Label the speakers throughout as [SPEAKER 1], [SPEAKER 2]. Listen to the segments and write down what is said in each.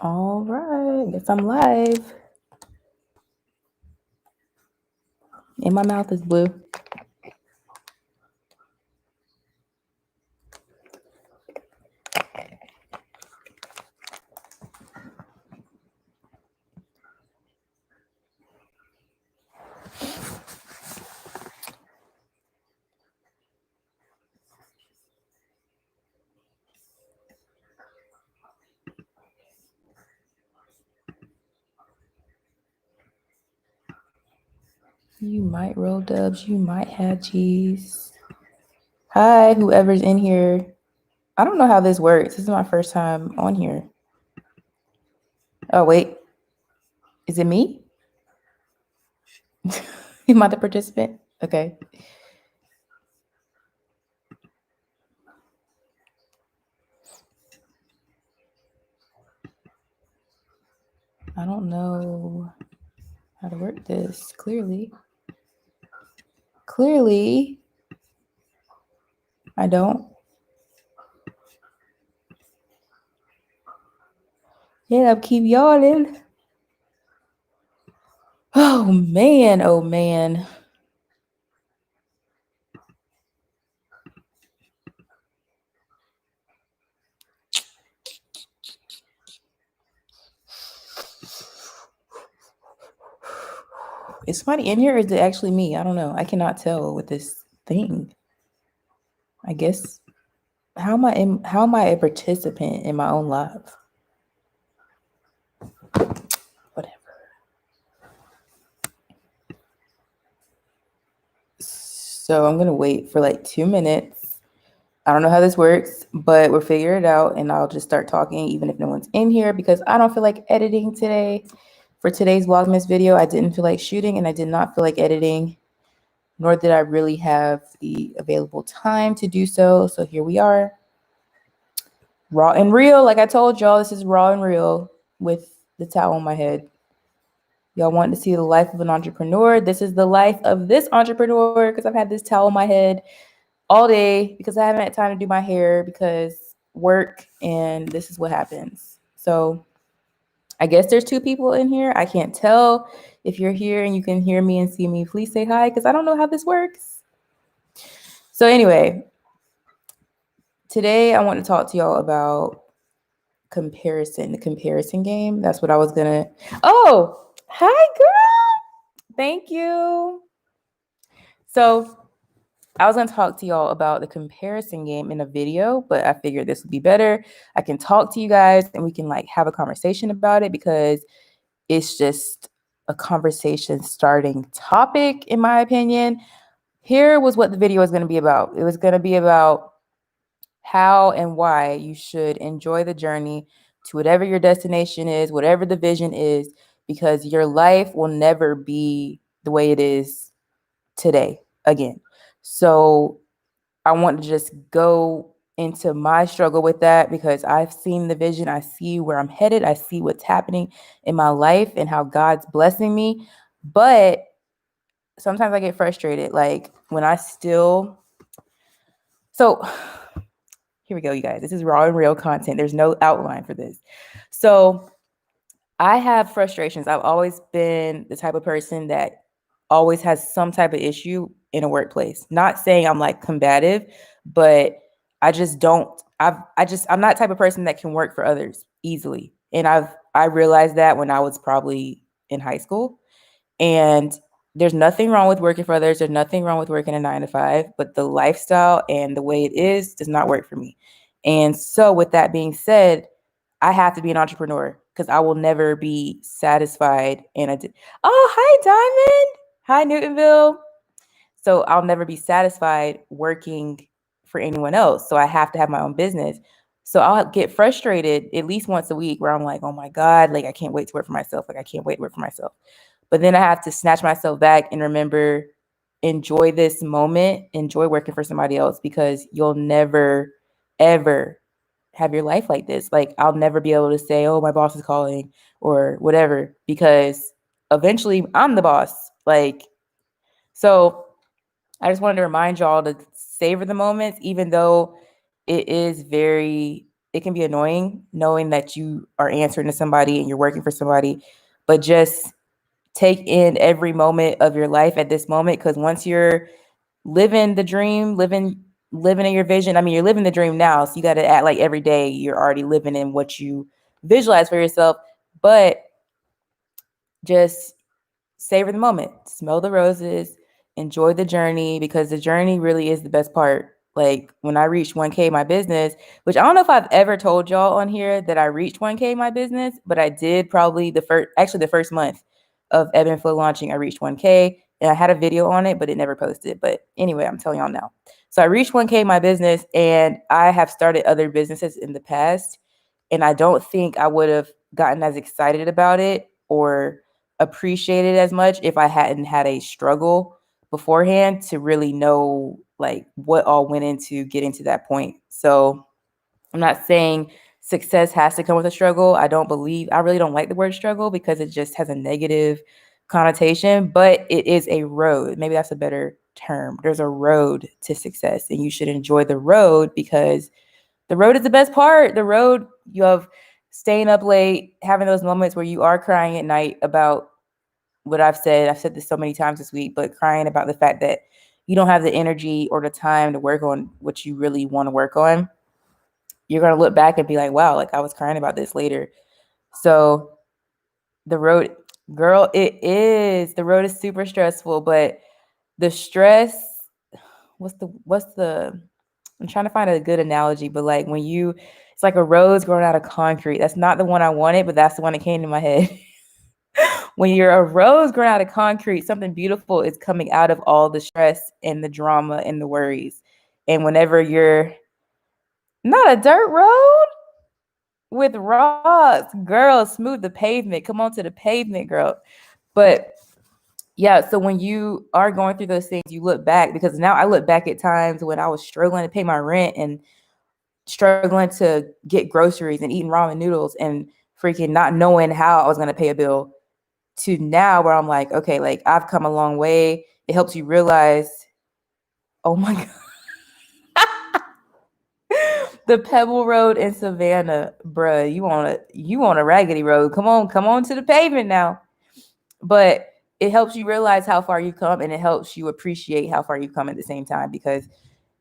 [SPEAKER 1] All right, guess I'm live. And my mouth is blue. You might roll dubs, you might have cheese. Hi, whoever's in here. I don't know how this works. This is my first time on here. Oh, wait. Is it me? Am I the participant? Okay. I don't know how to work this, clearly. Clearly, I don't. Yeah, I'll keep yawning. Oh, man. Oh, man. Is somebody in here or is it actually me? I don't know. I cannot tell with this thing. I guess how am I a participant in my own life? Whatever. So I'm gonna wait for like 2 minutes. I don't know how this works, but we'll figure it out and I'll just start talking even if no one's in here because I don't feel like editing today. For today's Vlogmas video, I didn't feel like shooting and I did not feel like editing, nor did I really have the available time to do so. So here we are. Raw and real. Like I told y'all, this is raw and real with the towel on my head. Y'all want to see the life of an entrepreneur. This is the life of this entrepreneur because I've had this towel on my head all day because I haven't had time to do my hair because work, and this is what happens. So I guess there's 2 people in here. I can't tell. If you're here and you can hear me and see me, please say hi because I don't know how this works. So anyway, today I want to talk to y'all about the comparison game. That's what I was gonna. Oh, hi, girl. Thank you. So I was gonna talk to y'all about the comparison game in a video, but I figured this would be better. I can talk to you guys and we can like have a conversation about it because it's just a conversation starting topic, in my opinion. Here was what the video was gonna be about. It was gonna be about how and why you should enjoy the journey to whatever your destination is, whatever the vision is, because your life will never be the way it is today again. So I want to just go into my struggle with that because I've seen the vision. I see where I'm headed. I see what's happening in my life and how God's blessing me. But sometimes I get frustrated. Like when I still, so here we go, you guys. This is raw and real content. There's no outline for this. So I have frustrations. I've always been the type of person that always has some type of issue in a workplace. Not saying I'm like combative, but I just don't. I'm not the type of person that can work for others easily. And I realized that when I was probably in high school. And there's nothing wrong with working for others. There's nothing wrong with working a 9 to 5, but the lifestyle and the way it is does not work for me. And so with that being said, I have to be an entrepreneur because I will never be satisfied. Oh, hi, Diamond. Hi, Newtonville. So I'll never be satisfied working for anyone else. So I have to have my own business. So I'll get frustrated at least once a week where I'm like, oh my God, like I can't wait to work for myself. Like I can't wait to work for myself. But then I have to snatch myself back and remember, enjoy this moment, enjoy working for somebody else because you'll never, ever have your life like this. Like I'll never be able to say, oh, my boss is calling or whatever, because eventually I'm the boss. Like, so I just wanted to remind y'all to savor the moments, even though it is very it can be annoying knowing that you are answering to somebody and you're working for somebody, but just take in every moment of your life at this moment, because once you're living the dream, living in your vision, I mean, you're living the dream now, so you got to act like every day you're already living in what you visualize for yourself. But just savor the moment, smell the roses, enjoy the journey, because the journey really is the best part. Like when I reached 1K my business, which I don't know if I've ever told y'all on here that I reached 1K my business, but I did probably the first month of Ebb and Flow launching, I reached 1K, and I had a video on it, but it never posted. But anyway, I'm telling y'all now. So I reached 1K my business, and I have started other businesses in the past, and I don't think I would have gotten as excited about it or appreciate it as much if I hadn't had a struggle beforehand to really know like what all went into getting to that point. So I'm not saying success has to come with a struggle. I really don't like the word struggle because it just has a negative connotation, but it is a road. Maybe that's a better term. There's a road to success, and you should enjoy the road because the road is the best part. The road, you have staying up late, having those moments where you are crying at night about what I've said this so many times this week, but crying about the fact that you don't have the energy or the time to work on what you really want to work on. You're going to look back and be like, wow, like I was crying about this later. So the road, girl, the road is super stressful, but the stress, I'm trying to find a good analogy, but like it's like a rose growing out of concrete. That's not the one I wanted, but that's the one that came to my head. When you're a rose growing out of concrete, something beautiful is coming out of all the stress and the drama and the worries. And whenever you're not a dirt road with rocks, girl, smooth the pavement. Come on to the pavement, girl. But yeah, so when you are going through those things, you look back, because now I look back at times when I was struggling to pay my rent and struggling to get groceries and eating ramen noodles and freaking not knowing how I was going to pay a bill, to now where I'm like, okay, like I've come a long way. It helps you realize, oh my God, the Pebble Road in Savannah, bruh, you on a raggedy road. Come on to the pavement now. But it helps you realize how far you've come, and it helps you appreciate how far you've come at the same time, because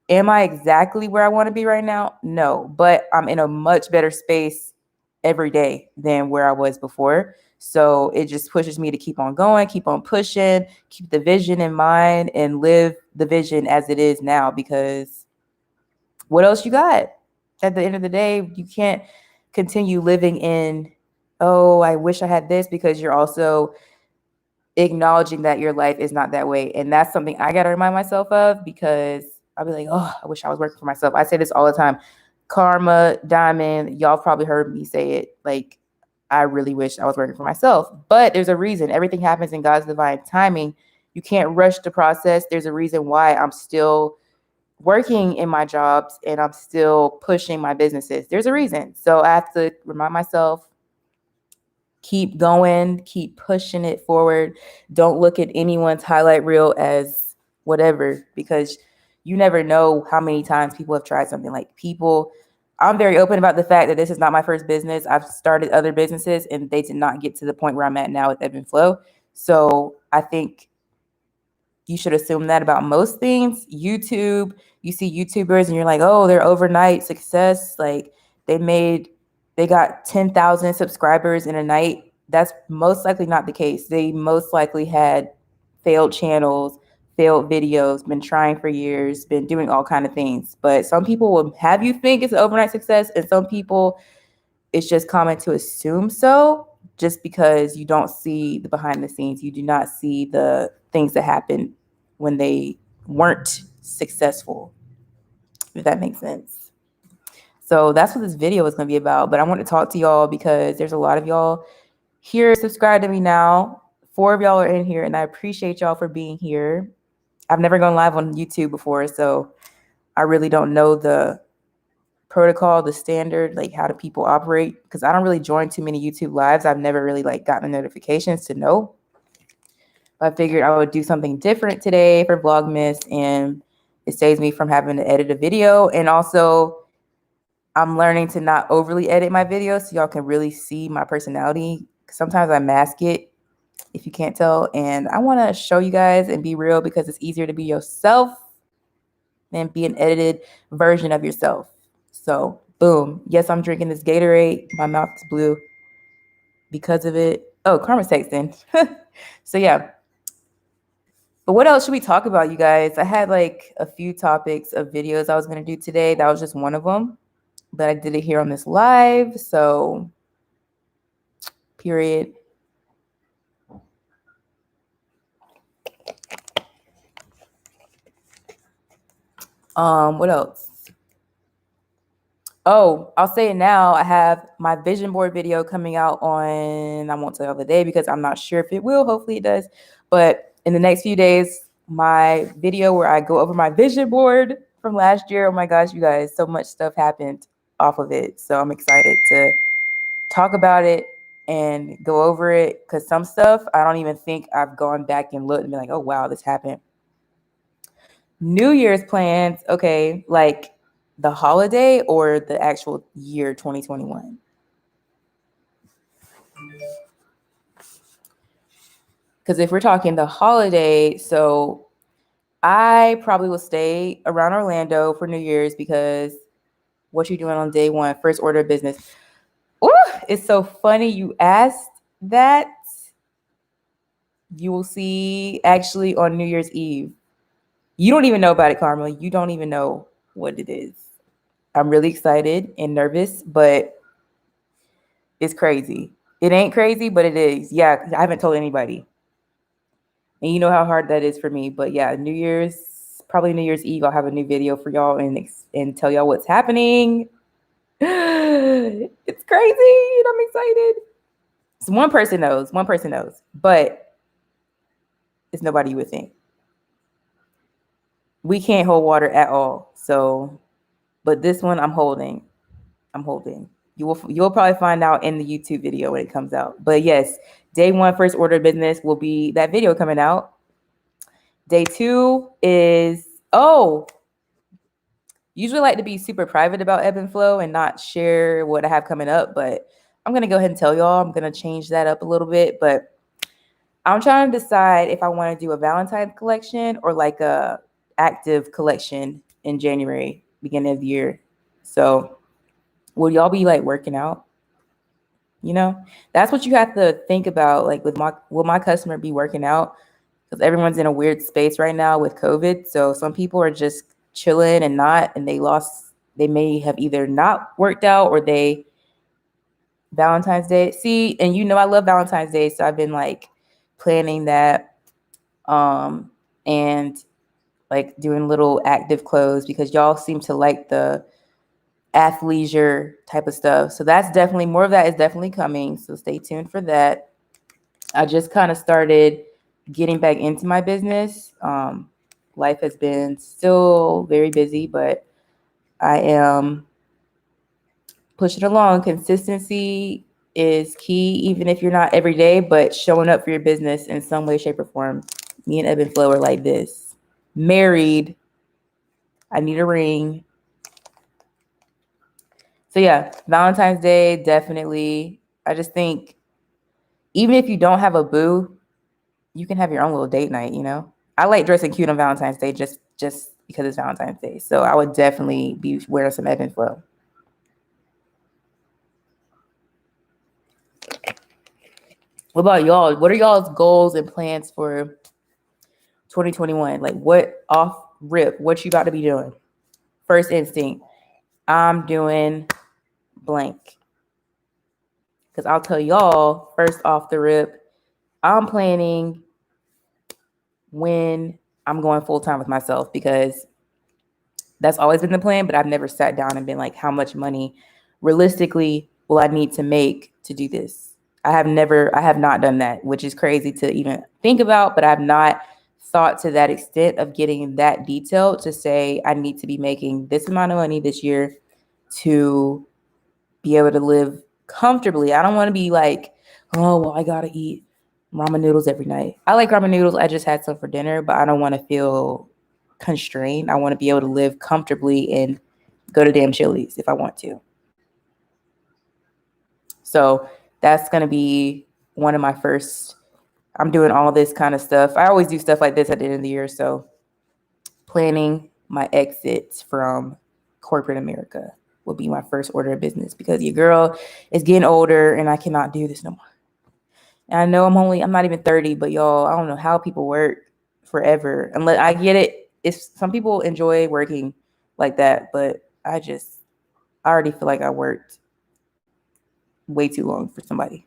[SPEAKER 1] am I exactly where I want to be right now? No, but I'm in a much better space every day than where I was before. So it just pushes me to keep on going, keep on pushing, keep the vision in mind, and live the vision as it is now, because what else you got? At the end of the day, you can't continue living in, oh, I wish I had this, because you're also acknowledging that your life is not that way. And that's something I got to remind myself of, because I'll be like, oh, I wish I was working for myself. I say this all the time. Karma, Diamond, y'all probably heard me say it. Like, I really wish I was working for myself. But there's a reason. Everything happens in God's divine timing. You can't rush the process. There's a reason why I'm still working in my jobs and I'm still pushing my businesses. There's a reason. So I have to remind myself, keep going, keep pushing it forward. Don't look at anyone's highlight reel as whatever, because you never know how many times people have tried something. I'm very open about the fact that this is not my first business. I've started other businesses and they did not get to the point where I'm at now with Ebb and Flow. So I think you should assume that about most things. YouTube, you see YouTubers and you're like, oh, they're overnight success. Like they got 10,000 subscribers in a night. That's most likely not the case. They most likely had failed channels, failed videos, been trying for years, been doing all kind of things. But some people will have you think it's an overnight success, and some people it's just common to assume so, just because you don't see the behind the scenes. You do not see the things that happen when they weren't successful, if that makes sense. So that's what this video is going to be about. But I want to talk to y'all because there's a lot of y'all here subscribe to me now. 4 of y'all are in here, and I appreciate y'all for being here. I've never gone live on YouTube before, so I really don't know the protocol, the standard, like how do people operate, because I don't really join too many YouTube lives. I've never really like gotten the notifications to know. I figured I would do something different today for Vlogmas, and it saves me from having to edit a video. And also, I'm learning to not overly edit my videos so y'all can really see my personality. Sometimes I mask it if you can't tell. And I want to show you guys and be real because it's easier to be yourself than be an edited version of yourself. So, boom. Yes, I'm drinking this Gatorade. My mouth is blue because of it. Oh, Karma's texting. So, yeah. But what else should we talk about, you guys? I had like a few topics of videos I was going to do today. That was just one of them. But I did it here on this live. So, period. What else? Oh, I'll say it now. I have my vision board video coming out on, I won't tell you the day because I'm not sure if it will. Hopefully it does. But in the next few days, my video where I go over my vision board from last year. Oh my gosh, you guys, so much stuff happened off of it. So I'm excited to talk about it and go over it because some stuff I don't even think I've gone back and looked and been like, oh, wow, this happened. New Year's plans, okay, like the holiday or the actual year 2021? Because if we're talking the holiday, so I probably will stay around Orlando for New Year's because what you doing on day one, first order of business. Ooh, it's so funny you asked that. You will see actually on New Year's Eve. You don't even know about it, Karma. You don't even know what it is. I'm really excited and nervous, but it's crazy. It ain't crazy, but it is. Yeah, I haven't told anybody. And you know how hard that is for me. But yeah, probably New Year's Eve, I'll have a new video for y'all and tell y'all what's happening. It's crazy and I'm excited. So one person knows, but it's nobody you would think. We can't hold water at all. So, but this one I'm holding. You'll probably find out in the YouTube video when it comes out. But yes, day one, first order of business will be that video coming out. Day two is, usually like to be super private about ebb and flow and not share what I have coming up, but I'm going to go ahead and tell y'all. I'm going to change that up a little bit, but I'm trying to decide if I want to do a Valentine's collection or like a active collection in January, beginning of the year. So will y'all be like working out? You know, that's what you have to think about. Like, will my customer be working out? Because everyone's in a weird space right now with COVID. So some people are just chilling and they may have either not worked out or Valentine's Day. See, and you know, I love Valentine's Day. So I've been like planning that and like doing little active clothes because y'all seem to like the athleisure type of stuff. So that's definitely, more of that is definitely coming. So stay tuned for that. I just kind of started getting back into my business. Life has been still very busy, but I am pushing along. Consistency is key, even if you're not every day, but showing up for your business in some way, shape, or form. Me and Ebb and Flow are like this. Married. I need a ring. So yeah, Valentine's Day, definitely. I just think even if you don't have a boo, you can have your own little date night, you know? I like dressing cute on Valentine's Day just because it's Valentine's Day. So I would definitely be wearing some Ebb and Flow. What about y'all? What are y'all's goals and plans for 2021? Like what you about to be doing? First instinct, I'm doing blank. Because I'll tell y'all, first off the rip, I'm planning when I'm going full time with myself because that's always been the plan, but I've never sat down and been like, how much money realistically will I need to make to do this? I have not done that, which is crazy to even think about, but I've not thought to that extent of getting that detailed to say I need to be making this amount of money this year to be able to live comfortably. I don't want to be like, oh, well, I got to eat ramen noodles every night. I like ramen noodles. I just had some for dinner, but I don't want to feel constrained. I want to be able to live comfortably and go to damn Chili's if I want to. So that's going to be one of my first. I'm doing all this kind of stuff. I always do stuff like this at the end of the year. So planning my exit from corporate America will be my first order of business, because your girl is getting older and I cannot do this no more. And I know I'm not even 30, but y'all, I don't know how people work forever. Unless I get it. It's some people enjoy working like that, but I already feel like I worked way too long for somebody.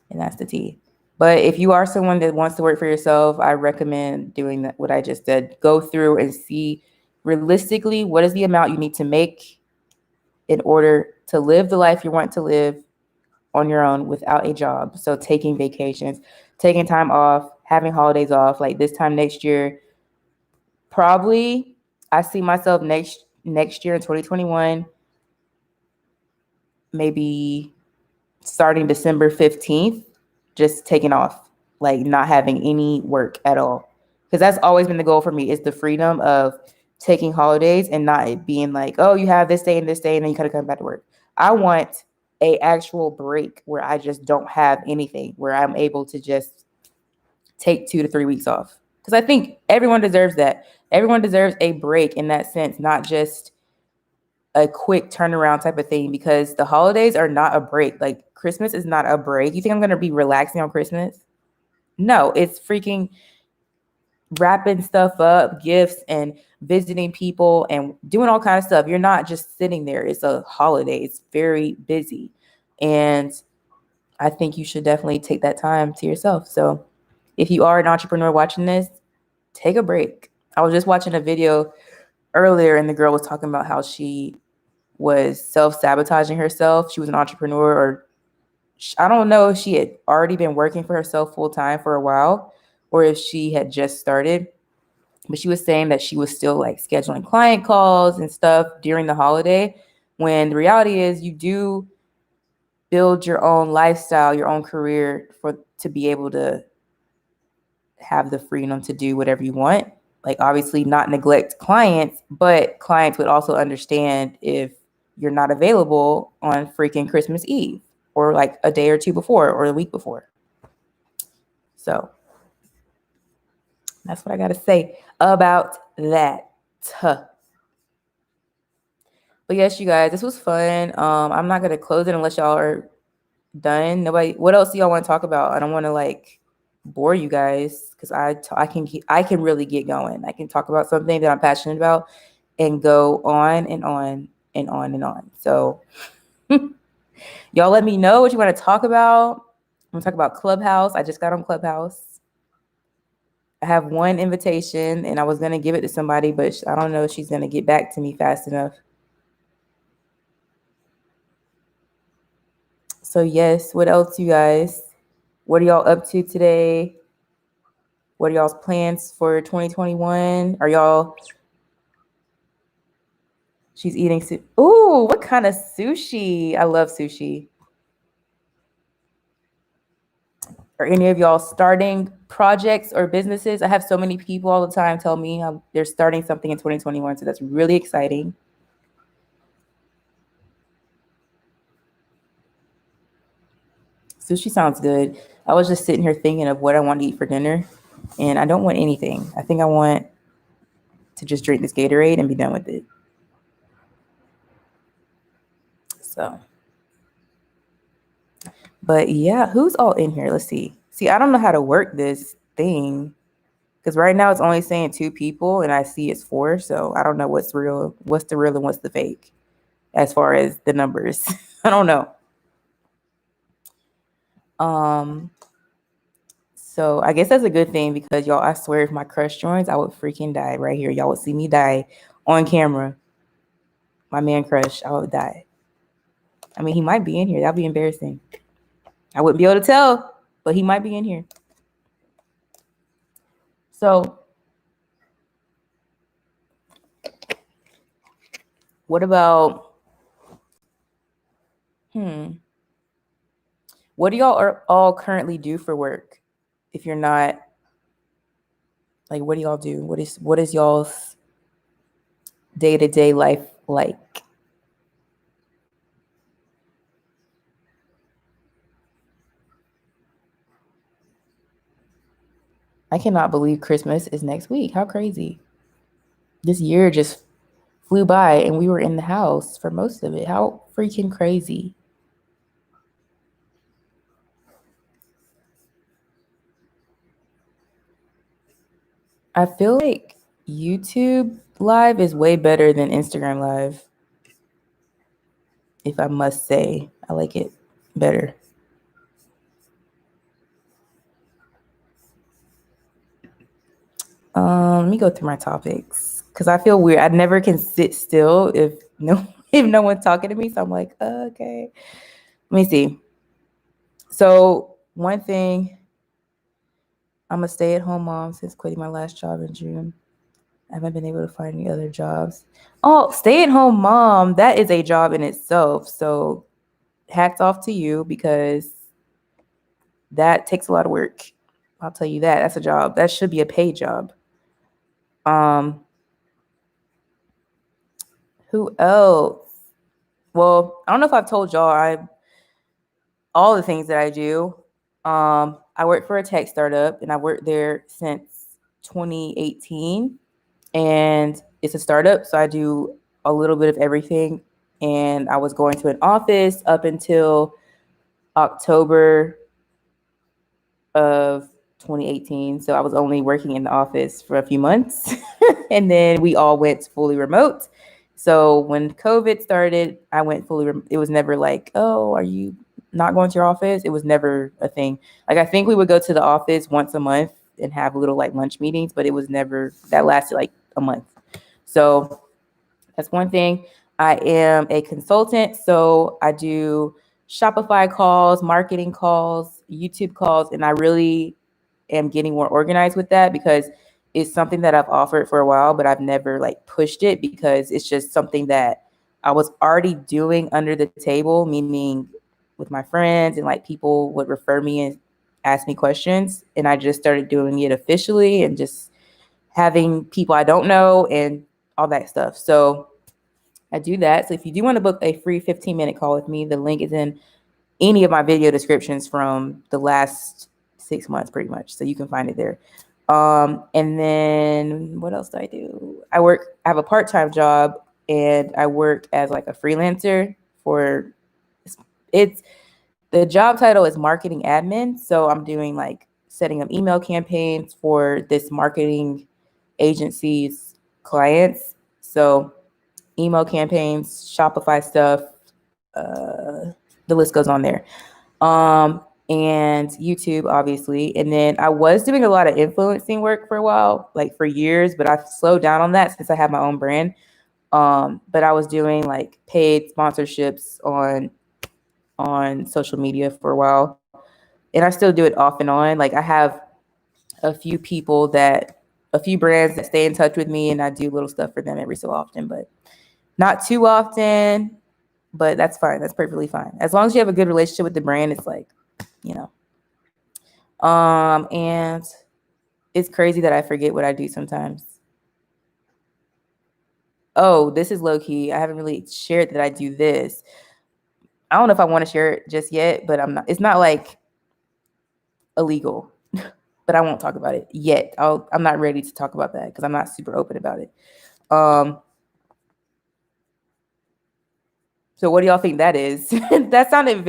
[SPEAKER 1] And that's the tea. But if you are someone that wants to work for yourself, I recommend doing that, what I just said. Go through and see realistically what is the amount you need to make in order to live the life you want to live on your own without a job. So taking vacations, taking time off, having holidays off, like this time next year. Probably I see myself next year in 2021, maybe starting December 15th, just taking off, like not having any work at all. Because that's always been the goal for me, is the freedom of taking holidays and not being like, oh, you have this day and then you gotta come back to work. I want a actual break where I just don't have anything, where I'm able to just take 2 to 3 weeks off. Because I think everyone deserves that. Everyone deserves a break in that sense, not just a quick turnaround type of thing, because the holidays are not a break. Like Christmas is not a break. You think I'm going to be relaxing on Christmas? No, it's freaking wrapping stuff up, gifts, and visiting people and doing all kinds of stuff. You're not just sitting there. It's a holiday. It's very busy. And I think you should definitely take that time to yourself. So if you are an entrepreneur watching this, take a break. I was just watching a video earlier and the girl was talking about how she was self-sabotaging herself. She was an entrepreneur, or I don't know if she had already been working for herself full-time for a while or if she had just started. But she was saying that she was still like scheduling client calls and stuff during the holiday, when the reality is you do build your own lifestyle, your own career to be able to have the freedom to do whatever you want. Like obviously not neglect clients, but clients would also understand if you're not available on freaking Christmas Eve or like a day or two before or a week before. So that's what I got to say about that. But yes, you guys, this was fun. I'm not going to close it unless y'all are done. What else do y'all want to talk about? I don't want to like bore you guys, because I can really get going. I can talk about something that I'm passionate about and go on and on and on and on. So y'all let me know what you want to talk about. I'm gonna talk about Clubhouse. I just got on Clubhouse. I have one invitation and I was gonna give it to somebody, but I don't know if she's gonna get back to me fast enough. So yes, what else, you guys? What are y'all up to today? What are y'all's plans for 2021? Are y'all... She's eating ooh, what kind of sushi? I love sushi. Are any of y'all starting projects or businesses? I have so many people all the time tell me how they're starting something in 2021, so that's really exciting. Sushi sounds good. I was just sitting here thinking of what I want to eat for dinner, and I don't want anything. I think I want to just drink this Gatorade and be done with it. So, but yeah, who's all in here? Let's see. See, I don't know how to work this thing, because right now it's only saying 2 people and I see it's 4. So I don't know what's the real and what's the fake as far as the numbers. I don't know. So I guess that's a good thing, because y'all, I swear if my crush joins, I would freaking die right here. Y'all would see me die on camera. My man crush, I would die. I mean, he might be in here. That'd be embarrassing. I wouldn't be able to tell, but he might be in here. So what about, what do y'all all currently do for work? If you're not, like, what do y'all do? What is y'all's day-to-day life like? I cannot believe Christmas is next week. How crazy. This year just flew by and we were in the house for most of it. How freaking crazy. I feel like YouTube Live is way better than Instagram Live. If I must say, I like it better. Let me go through my topics because I feel weird. I never can sit still if no one's talking to me. So I'm like, okay. Let me see. So one thing, I'm a stay-at-home mom since quitting my last job in June. I haven't been able to find any other jobs. Oh, stay-at-home mom, that is a job in itself. So hats off to you because that takes a lot of work. I'll tell you that. That's a job. That should be a paid job. Who else? Well, I don't know if I've told y'all all the things that I do. I work for a tech startup and I worked there since 2018. And it's a startup, so I do a little bit of everything. And I was going to an office up until October of 2018. So I was only working in the office for a few months. And then we all went fully remote. So when COVID started, I went fully remote. It was never like, oh, are you not going to your office? It was never a thing. Like, I think we would go to the office once a month and have little like lunch meetings, but it was never, that lasted like a month. So that's one thing. I am a consultant. So I do Shopify calls, marketing calls, YouTube calls, and I really am getting more organized with that because it's something that I've offered for a while, but I've never like pushed it because it's just something that I was already doing under the table, meaning with my friends, and like people would refer me and ask me questions. And I just started doing it officially and just having people I don't know and all that stuff. So I do that. So if you do want to book a free 15-minute call with me, the link is in any of my video descriptions from the last 6 months, pretty much. So you can find it there. And then what else do I do? I have a part-time job and I work as like a freelancer for, it's the job title is marketing admin. So I'm doing like setting up email campaigns for this marketing agency's clients. So email campaigns, Shopify stuff, the list goes on there. And YouTube, obviously. And then I was doing a lot of influencing work for a while, like for years, but I've slowed down on that since I have my own brand. But I was doing like paid sponsorships on social media for a while. And I still do it off and on. Like I have a few brands that stay in touch with me and I do little stuff for them every so often, but not too often. But that's fine. That's perfectly fine. As long as you have a good relationship with the brand, it's like, you know. And it's crazy that I forget what I do sometimes. Oh, this is low key. I haven't really shared that I do this. I don't know if I want to share it just yet, but it's not like illegal, but I won't talk about it yet. I'm not ready to talk about that because I'm not super open about it. So what do y'all think that is? That sounded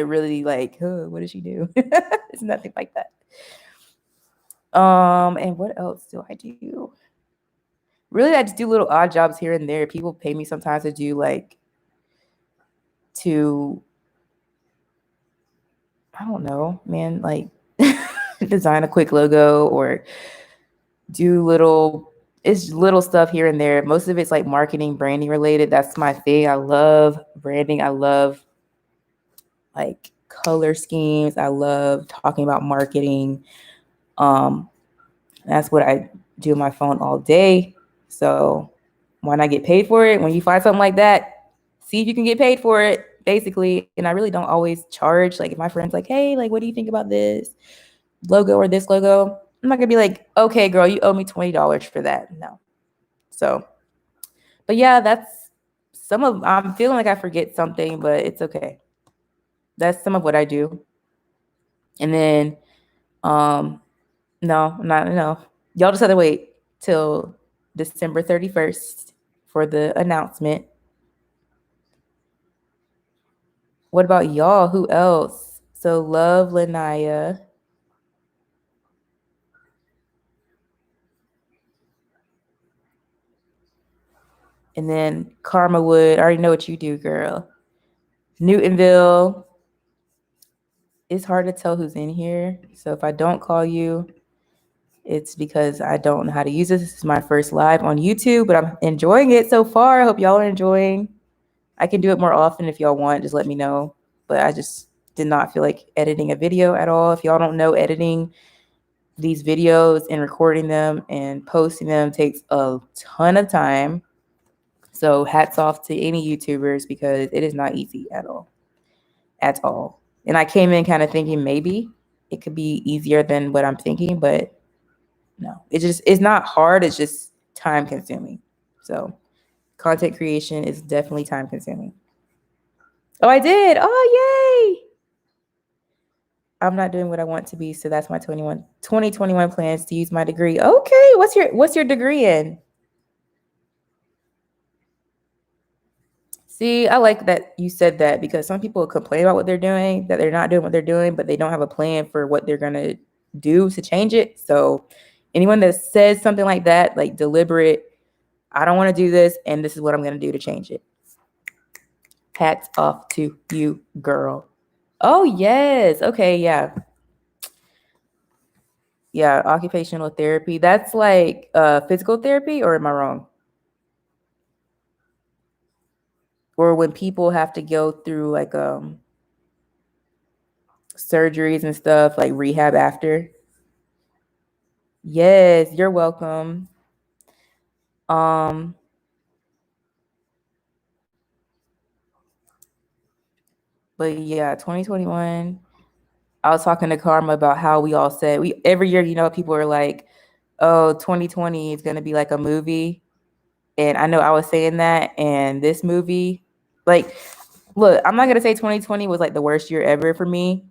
[SPEAKER 1] really like, what does she do? It's nothing like that. And what else do I do? Really, I just do little odd jobs here and there. People pay me sometimes to do like, I don't know, man, like design a quick logo or do little stuff here and there. Most of it's like marketing, branding related. That's my thing. I love branding. I love like color schemes. I love talking about marketing. That's what I do on my phone all day. So why not get paid for it? When you find something like that, see if you can get paid for it, basically. And I really don't always charge. Like if my friend's like, hey, like, what do you think about this logo or this logo? I'm not gonna be like, okay, girl, you owe me $20 for that. No. So But yeah, that's some of, I'm feeling like I forget something, but it's okay. That's some of what I do. And then, no, not, no. Y'all just have to wait till December 31st for the announcement. What about y'all? Who else? So Love Lanaya. And then Karma Wood. I already know what you do, girl. Newtonville. It's hard to tell who's in here. So if I don't call you, it's because I don't know how to use this. This is my first live on YouTube, but I'm enjoying it so far. I hope y'all are enjoying. I can do it more often if y'all want. Just let me know. But I just did not feel like editing a video at all. If y'all don't know, editing these videos and recording them and posting them takes a ton of time. So hats off to any YouTubers because it is not easy at all. At all. And I came in kind of thinking maybe it could be easier than what I'm thinking, but no. It's not hard, it's just time consuming. So content creation is definitely time consuming. Oh, I did. Oh, yay. I'm not doing what I want to be, so that's my 2021 plans to use my degree. Okay, what's your degree in? See, I like that you said that because some people complain about what they're doing, that they're not doing what they're doing, but they don't have a plan for what they're going to do to change it. So anyone that says something like that, like deliberate, I don't want to do this, and this is what I'm going to do to change it. Hats off to you, girl. Oh, yes. Okay, yeah. Yeah, occupational therapy. That's like physical therapy, or am I wrong? Or when people have to go through like surgeries and stuff, like rehab after. Yes, you're welcome. Um, but yeah, 2021. I was talking to Karma about how we all said we every year, people are like, oh, 2020 is gonna be like a movie. And I know I was saying that, and this movie, like, look, I'm not gonna say 2020 was like the worst year ever for me.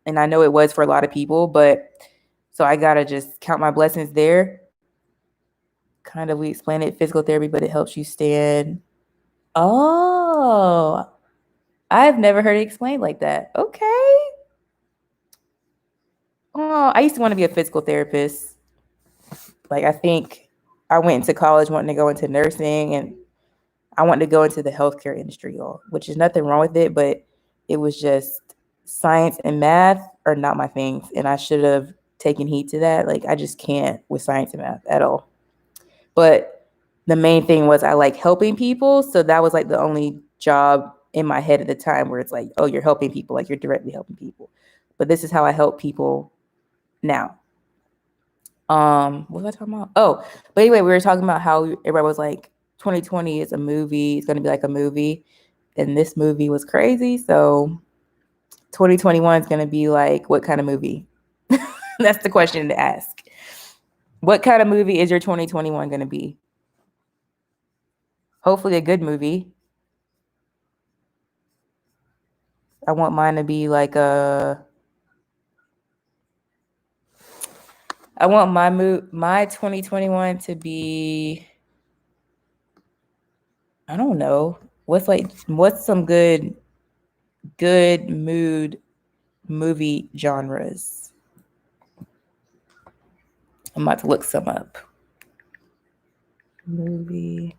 [SPEAKER 1] And I know it was for a lot of people, but so I gotta just count my blessings there. Kind of, we explain it physical therapy, but it helps you stand. Oh, I've never heard it explained like that. Okay. Oh, I used to want to be a physical therapist. Like, I think I went into college wanting to go into nursing, and I wanted to go into the healthcare industry, y'all, which is nothing wrong with it, but it was just science and math are not my things. And I should have taken heed to that. Like, I just can't with science and math at all. But the main thing was I like helping people. So that was like the only job in my head at the time where it's like, oh, you're helping people, like you're directly helping people. But this is how I help people now. What was I talking about? Oh, but anyway, we were talking about how everybody was like, 2020 is a movie. It's going to be like a movie. And this movie was crazy. So 2021 is going to be like, what kind of movie? That's the question to ask. What kind of movie is your 2021 going to be? Hopefully a good movie. I want mine to be like I want my 2021 to be, I don't know. What's some good mood movie genres? I'm about to look some up. Movie.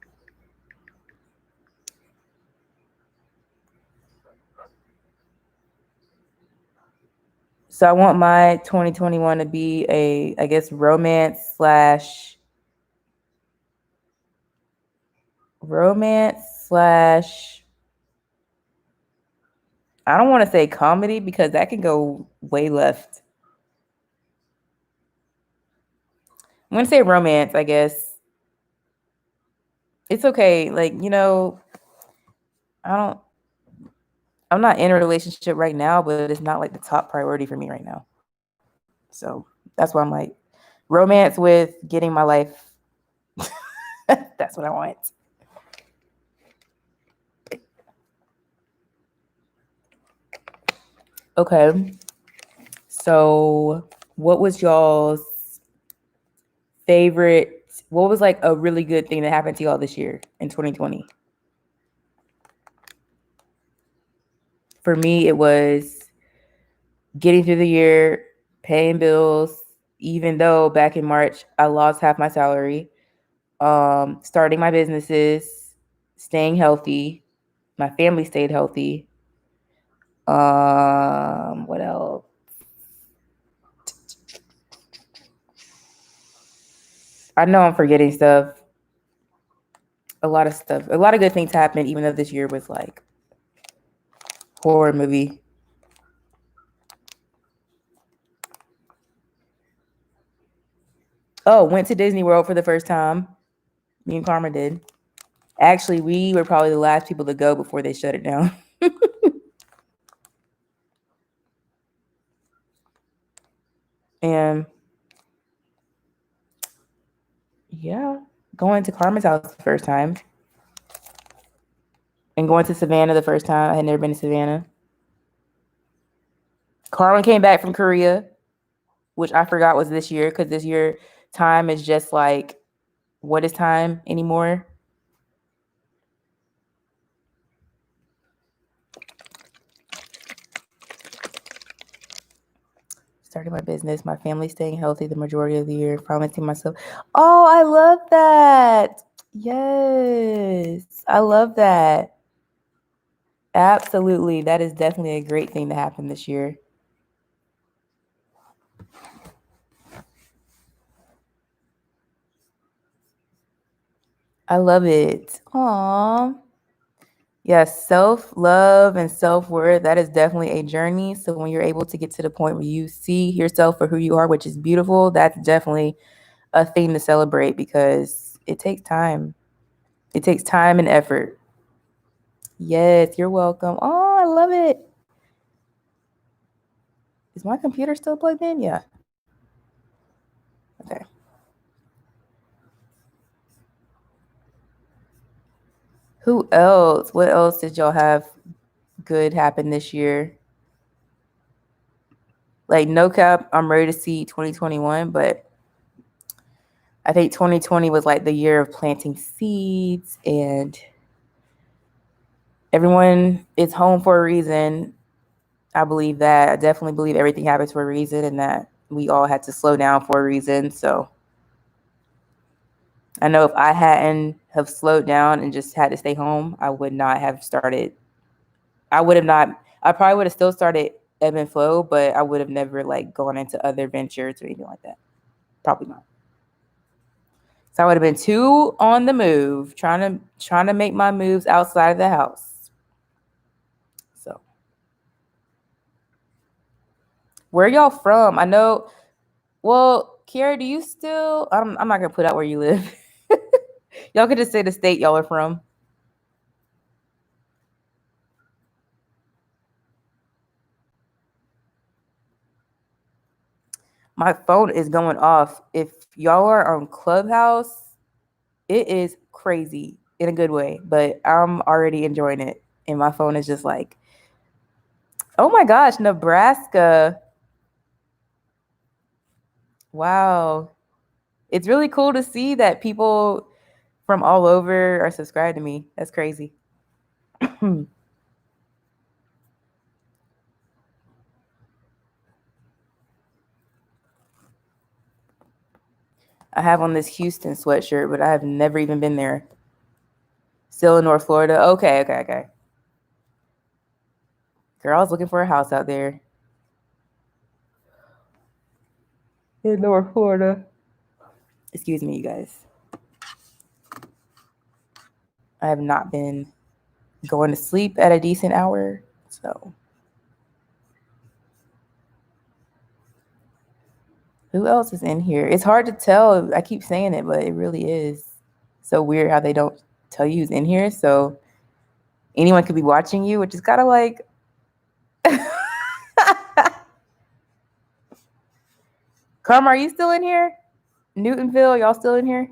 [SPEAKER 1] So I want my 2021 to be I guess, romance slash I don't want to say comedy because that can go way left. I'm going to say romance, I guess. It's okay. Like, I'm not in a relationship right now, but it's not like the top priority for me right now. So that's why I'm like, romance with getting my life. That's what I want. Okay. So, what was y'all's favorite? What was like a really good thing that happened to y'all this year in 2020? For me, it was getting through the year, paying bills, even though back in March I lost half my salary, starting my businesses, staying healthy, my family stayed healthy. What else? I know I'm forgetting stuff. A lot of stuff. A lot of good things happened, even though this year was like horror movie. Oh, went to Disney World for the first time. Me and Karma did. Actually, we were probably the last people to go before they shut it down. And yeah, going to Karma's house the first time. And going to Savannah the first time. I had never been to Savannah. Karma came back from Korea, which I forgot was this year, because this year time is just like, what is time anymore? Starting my business, my family staying healthy the majority of the year, promising myself. Oh, I love that. Yes, I love that. Absolutely. That is definitely a great thing to happen this year. I love it. Aww. Yes, self-love and self-worth, that is definitely a journey. So when you're able to get to the point where you see yourself for who you are, which is beautiful, that's definitely a thing to celebrate, because it takes time. It takes time and effort. Yes, you're welcome. Oh, I love it. Is my computer still plugged in? Yeah. Okay. Who else? What else did y'all have good happen this year? Like, no cap, I'm ready to see 2021, but I think 2020 was like the year of planting seeds, and everyone is home for a reason. I believe that. I definitely believe everything happens for a reason, and that we all had to slow down for a reason. So I know if I hadn't have slowed down and just had to stay home, I would not have started. I would have not. I probably would have still started Ebb and Flow, but I would have never like gone into other ventures or anything like that. Probably not. So I would have been too on the move, trying to make my moves outside of the house. So where y'all from? I know. Well, Kiara, do you still? I'm not gonna put out where you live. Y'all could just say the state y'all are from. My phone is going off. If y'all are on Clubhouse, it is crazy in a good way, but I'm already enjoying it. And my phone is just like, oh my gosh, Nebraska. Wow. It's really cool to see that people from all over are subscribed to me. That's crazy. I have on this Houston sweatshirt, but I have never even been there. Still in North Florida. Okay. Girl, I was looking for a house out there in North Florida. Excuse me, you guys. I have not been going to sleep at a decent hour. So, who else is in here? It's hard to tell. I keep saying it, but it really is so weird how they don't tell you who's in here. So, anyone could be watching you, which is kind of like. Karma, are you still in here? Newtonville, y'all still in here?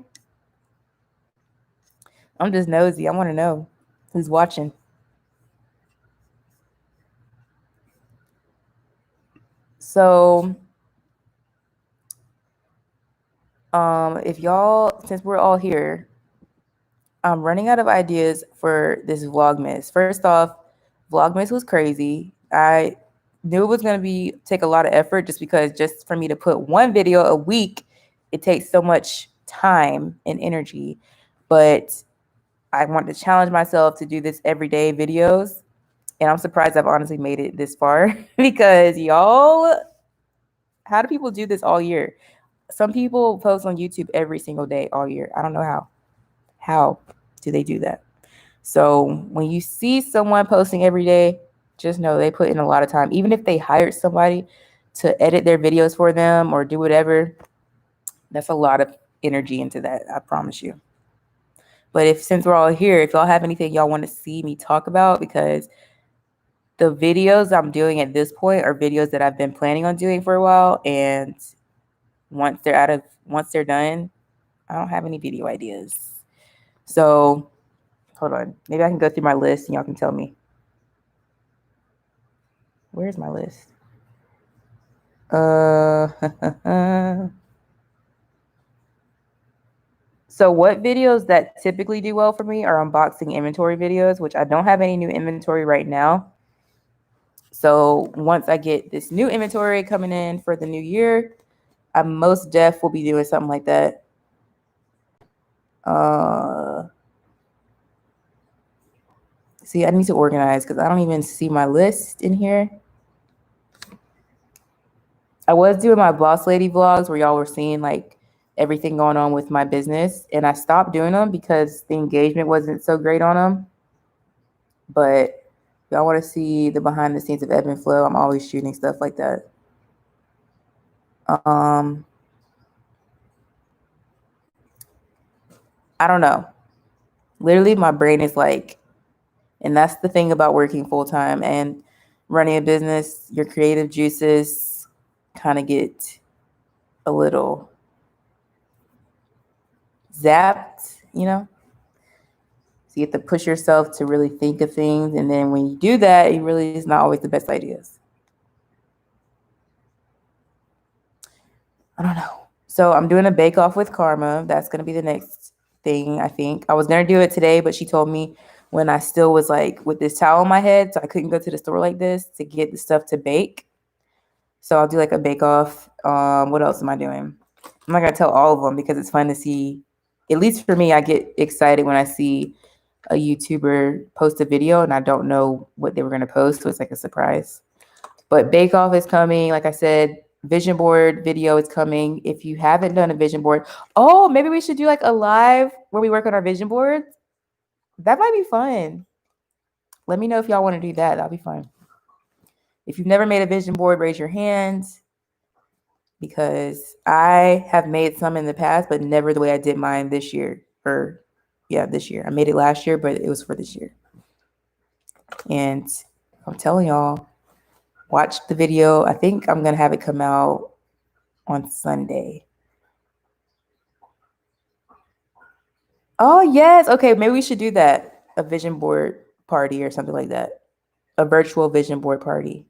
[SPEAKER 1] I'm just nosy. I want to know who's watching. So if y'all, since we're all here, I'm running out of ideas for this Vlogmas. First off, Vlogmas was crazy. I knew it was going to take a lot of effort just for me to put one video a week, it takes so much time and energy. But I want to challenge myself to do this everyday videos. And I'm surprised I've honestly made it this far because y'all, how do people do this all year? Some people post on YouTube every single day all year. I don't know how. How do they do that? So when you see someone posting every day, just know they put in a lot of time. Even if they hired somebody to edit their videos for them or do whatever, that's a lot of energy into that, I promise you. But since we're all here, if y'all have anything y'all want to see me talk about, because the videos I'm doing at this point are videos that I've been planning on doing for a while, and once they're done, I don't have any video ideas. So hold on, maybe I can go through my list and y'all can tell me. Where's my list? So what videos that typically do well for me are unboxing inventory videos, which I don't have any new inventory right now. So once I get this new inventory coming in for the new year, I most def will be doing something like that. See, I need to organize because I don't even see my list in here. I was doing my boss lady vlogs where y'all were seeing like everything going on with my business, and I stopped doing them because the engagement wasn't so great on them. But if y'all want to see the behind the scenes of ebb and flow, I'm always shooting stuff like that. I don't know. Literally, my brain is like, and that's the thing about working full time and running a business, your creative juices kind of get a little zapped, you know? So you have to push yourself to really think of things. And then when you do that, it really is not always the best ideas. I don't know. So I'm doing a bake off with Karma. That's going to be the next thing, I think. I was going to do it today, but she told me when I still was like with this towel on my head, so I couldn't go to the store like this to get the stuff to bake. So I'll do like a bake off. What else am I doing? I'm not going to tell all of them because it's fun to see. At least for me, I get excited when I see a YouTuber post a video and I don't know what they were going to post. So it's like a surprise. But bake off is coming. Like I said, vision board video is coming. If you haven't done a vision board, oh, maybe we should do like a live where we work on our vision boards. That might be fun. Let me know if y'all want to do that. That'll be fun. If you've never made a vision board, raise your hands, because I have made some in the past, but never the way I did mine this year. This year. I made it last year, but it was for this year. And I'm telling y'all, watch the video. I think I'm going to have it come out on Sunday. Oh, yes. Okay, maybe we should do that. A vision board party or something like that. A virtual vision board party.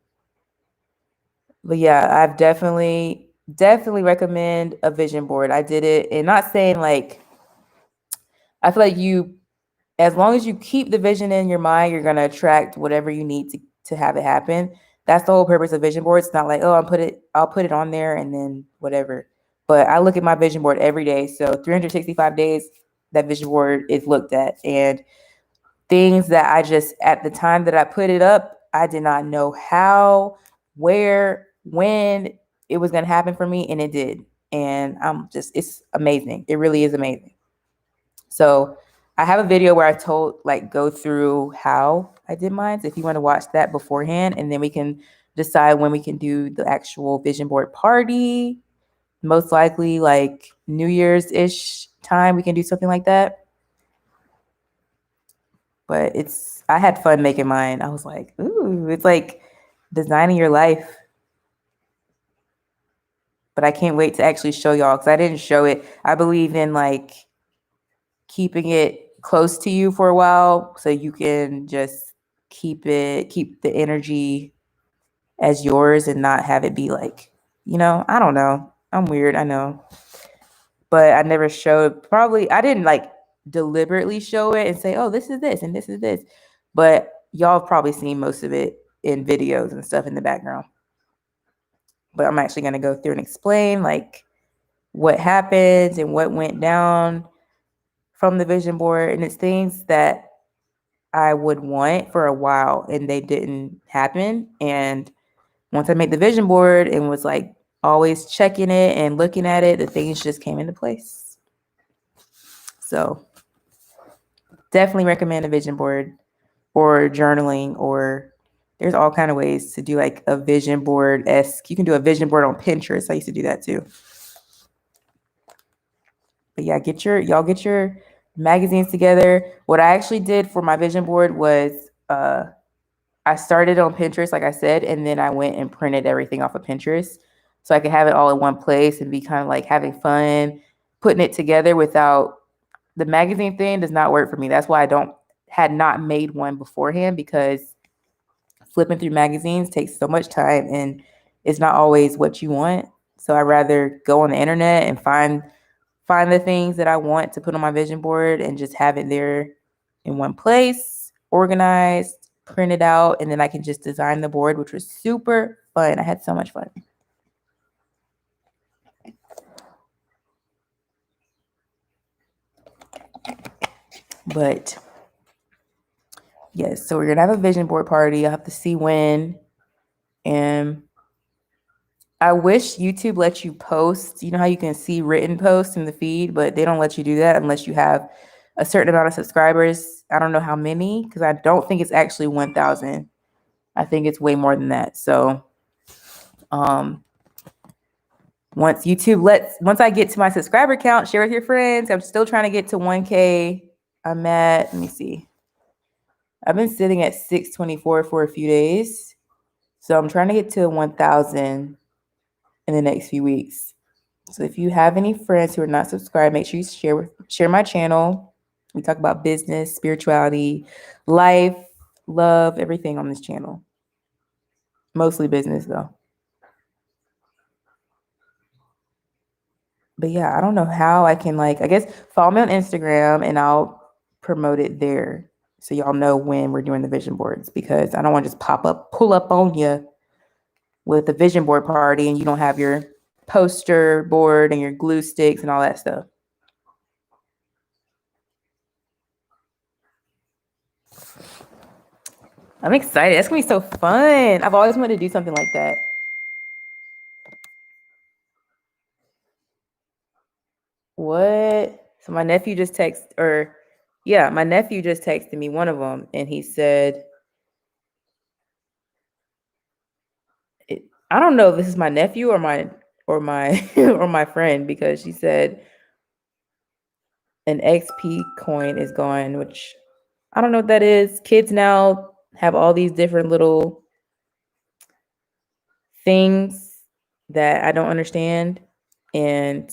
[SPEAKER 1] But yeah, I've definitely recommend a vision board. I did it, and not saying like, I feel like as long as you keep the vision in your mind, you're going to attract whatever you need to have it happen. That's the whole purpose of vision boards. It's not like, oh, I'll put it on there and then whatever. But I look at my vision board every day. So 365 days, that vision board is looked at. And things that at the time that I put it up, I did not know how, where, when it was going to happen for me. And it did. And it's amazing. It really is amazing. So I have a video where I go through how I did mine. So if you want to watch that beforehand, and then we can decide when we can do the actual vision board party, most likely like New Year's-ish time, we can do something like that. But I had fun making mine. I was like, ooh, it's like designing your life. But I can't wait to actually show y'all, because I didn't show it. I believe in like keeping it close to you for a while so you can just keep the energy as yours and not have it be like, I don't know. I'm weird, I know. But I never showed, I didn't like deliberately show it and say, oh, this is this and this is this. But y'all have probably seen most of it in videos and stuff in the background. But I'm actually going to go through and explain like what happens and what went down from the vision board. And it's things that I would want for a while and they didn't happen. And once I made the vision board and was like always checking it and looking at it, the things just came into place. So definitely recommend a vision board or journaling, or there's all kind of ways to do like a vision board-esque. You can do a vision board on Pinterest. I used to do that too. But yeah, y'all get your magazines together. What I actually did for my vision board was I started on Pinterest, like I said, and then I went and printed everything off of Pinterest so I could have it all in one place and be kind of like having fun putting it together. Without the magazine thing does not work for me. That's why I had not made one beforehand, because flipping through magazines takes so much time and it's not always what you want. So I'd rather go on the internet and find the things that I want to put on my vision board and just have it there in one place, organized, printed out, and then I can just design the board, which was super fun. I had so much fun. But yes, so we're gonna have a vision board party. I'll have to see when. And I wish YouTube lets you post. You know how you can see written posts in the feed, but they don't let you do that unless you have a certain amount of subscribers. I don't know how many, because I don't think it's actually 1,000. I think it's way more than that. So once I get to my subscriber count, share with your friends. I'm still trying to get to 1K. I'm at, let me see. I've been sitting at 624 for a few days. So I'm trying to get to 1,000 in the next few weeks. So if you have any friends who are not subscribed, make sure you share my channel. We talk about business, spirituality, life, love, everything on this channel. Mostly business though. But yeah, I don't know how I can I guess follow me on Instagram and I'll promote it there so y'all know when we're doing the vision boards, because I don't want to just pull up on you with a vision board party and you don't have your poster board and your glue sticks and all that stuff. I'm excited. That's gonna be so fun. I've always wanted to do something like that. What? So my nephew just texted me, one of them, and he said, I don't know if this is my nephew or my or my friend, because she said an XP coin is gone, which I don't know what that is. Kids now have all these different little things that I don't understand, and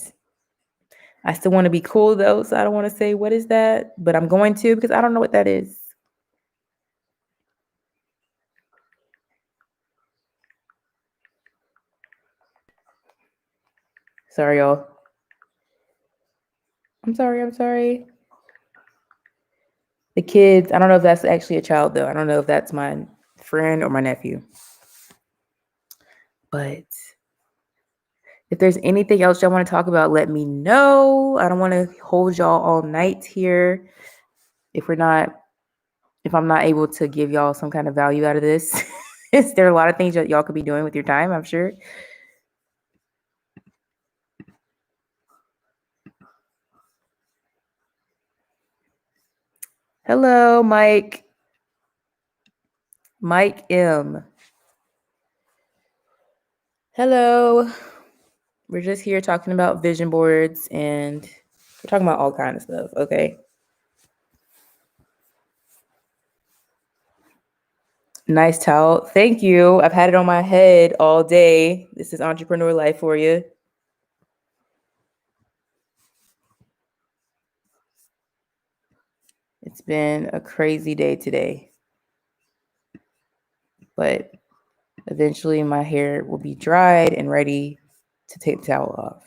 [SPEAKER 1] I still want to be cool though, so I don't want to say what is that, but I'm going to, because I don't know what that is. Sorry, y'all. I'm sorry. The kids, I don't know if that's actually a child though. I don't know if that's my friend or my nephew. But if there's anything else y'all want to talk about, let me know. I don't want to hold y'all all night here. If I'm not able to give y'all some kind of value out of this. There are a lot of things that y'all could be doing with your time, I'm sure. Hello, Mike. Mike M. Hello. We're just here talking about vision boards, and we're talking about all kinds of stuff, okay? Nice towel. Thank you. I've had it on my head all day. This is entrepreneur life for you. It's been a crazy day today. But Eventually, my hair will be dried and ready to take the towel off.